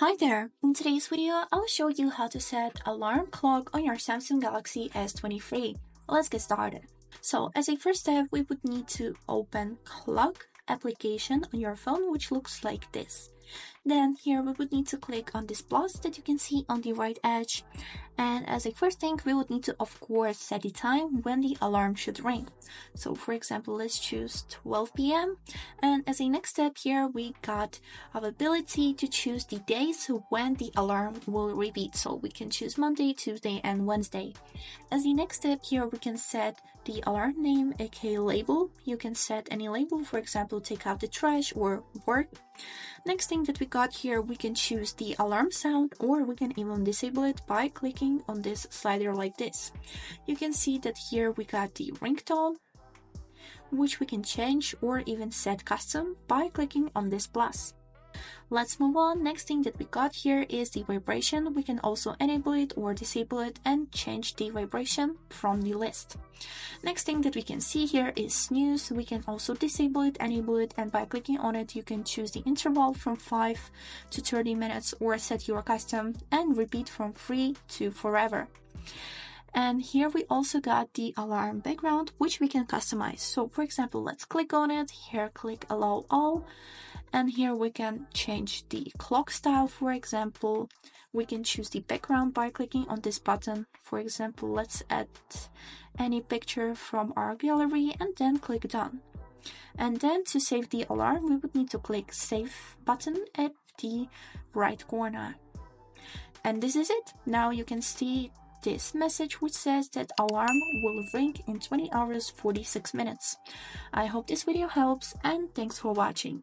Hi there! In today's video, I'll show you how to set alarm clock on your Samsung Galaxy S23. Let's get started. So as a first step, we would need to open clock application on your phone, which looks like this. Then here we would need to click on this plus that you can see on the right edge. And as a first thing, we would need to of course set the time when the alarm should ring. So for example, let's choose 12 p.m. And as a next step here, we got our ability to choose the days when the alarm will repeat. So we can choose Monday, Tuesday, and Wednesday. As the next step here, we can set the alarm name, aka label. You can set any label, for example, take out the trash or work. Next thing that we got here, we can choose the alarm sound, or we can even disable it by clicking on this slider like this. You can see that here we got the ringtone, which we can change or even set custom by clicking on this plus. Let's move on. Next thing that we got here is the vibration. We can also enable it or disable it and change the vibration from the list. Next thing that we can see here is snooze. We can also disable it, enable it, and by clicking on it, you can choose the interval from 5 to 30 minutes or set your custom and repeat from 3 to forever. And here we also got the alarm background, which we can customize. So for example, let's click on it. Here, click allow all. And here we can change the clock style. For example, we can choose the background by clicking on this button. For example, let's add any picture from our gallery and then click done. And then to save the alarm, we would need to click save button at the right corner. And this is it. Now you can see this message which says that alarm will ring in 20 hours 46 minutes. I hope this video helps and thanks for watching.